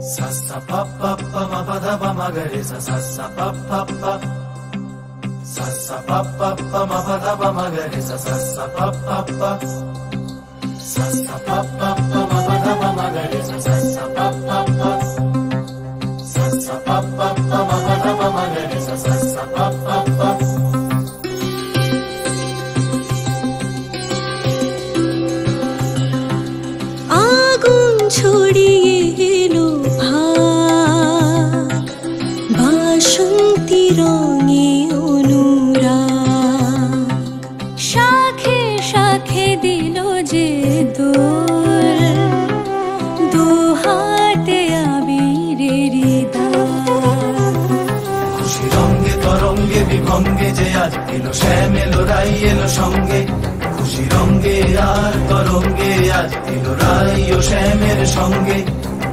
Sa sa pa pa pa ma pa da pa ma ga re sa sa sa pa pa pa. Sa sa pa pa pa ma pa da pa ma ga re sa sa sa pa pa pa. Sa sa pa pa pa ma pa da pa ma ga re sa sa sa pa pa pa. Sa sa pa pa pa ma pa da pa ma ga re sa sa sa pa pa pa. আগুন ছড়িয়ে এলো ভাগ বাসন্তী রঙে অনুরাগ শাখে শাখে দিল যে দোল দুহাতে আবিরের দাগ খুশি রঙে তরঙ্গে বিভঙ্গে যে আজ এলো শ্যাম এলো রাই এলো সঙ্গে খুশি রঙে আর তরঙ্গে আজ এলো রাই ও শ্যামের সঙ্গে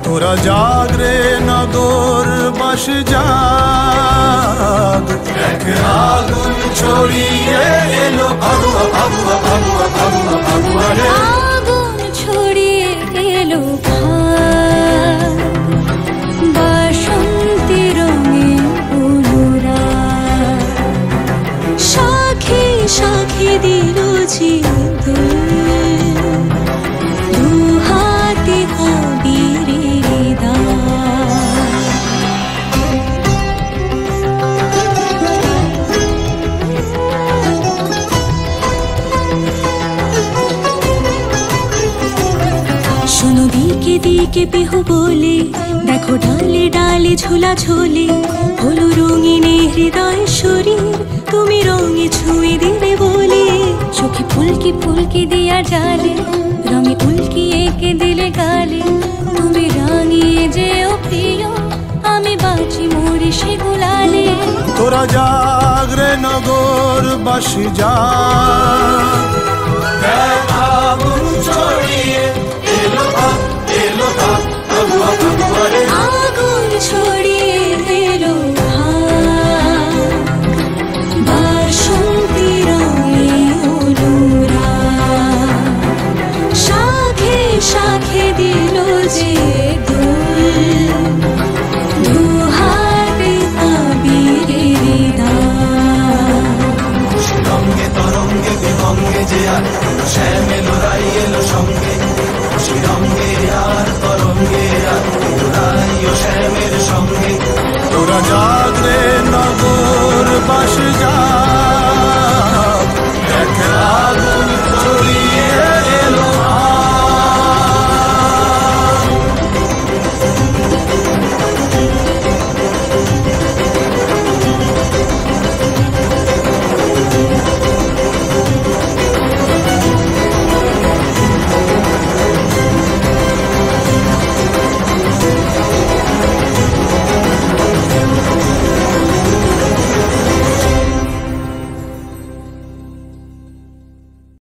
তোরা জাগ রে নগর বাস জাগ এক আগুন ছড়িয়ে এলো ভাগুয়া ভাগুয়া ভাগুয়া ভাগুয়া ভাগুয়া রে আগুন ছড়িয়ে এলো ভাগ বাসন্তী রঙে অনুরাগ শাখে শাখে দিল যে দুহাতে আবিরের দাগ শোনো দিকে দিকে পিহু বলে দেখো ডালে ডালে ঝোলা ঝোলে হলো রঙিনে হৃদয় শরীর তুমি রঙে ছুঁয়ে দিলে বলে চোখে ফুলকি ফুলকি দিয়া জালে রঙে উল্কি এঁকে দিলে গালে তুমি রাঙিয়ে যেও প্রিয় আমি বাঁচি মরে সে গুলালে তোরা জাগ রে নগর বাস জাগ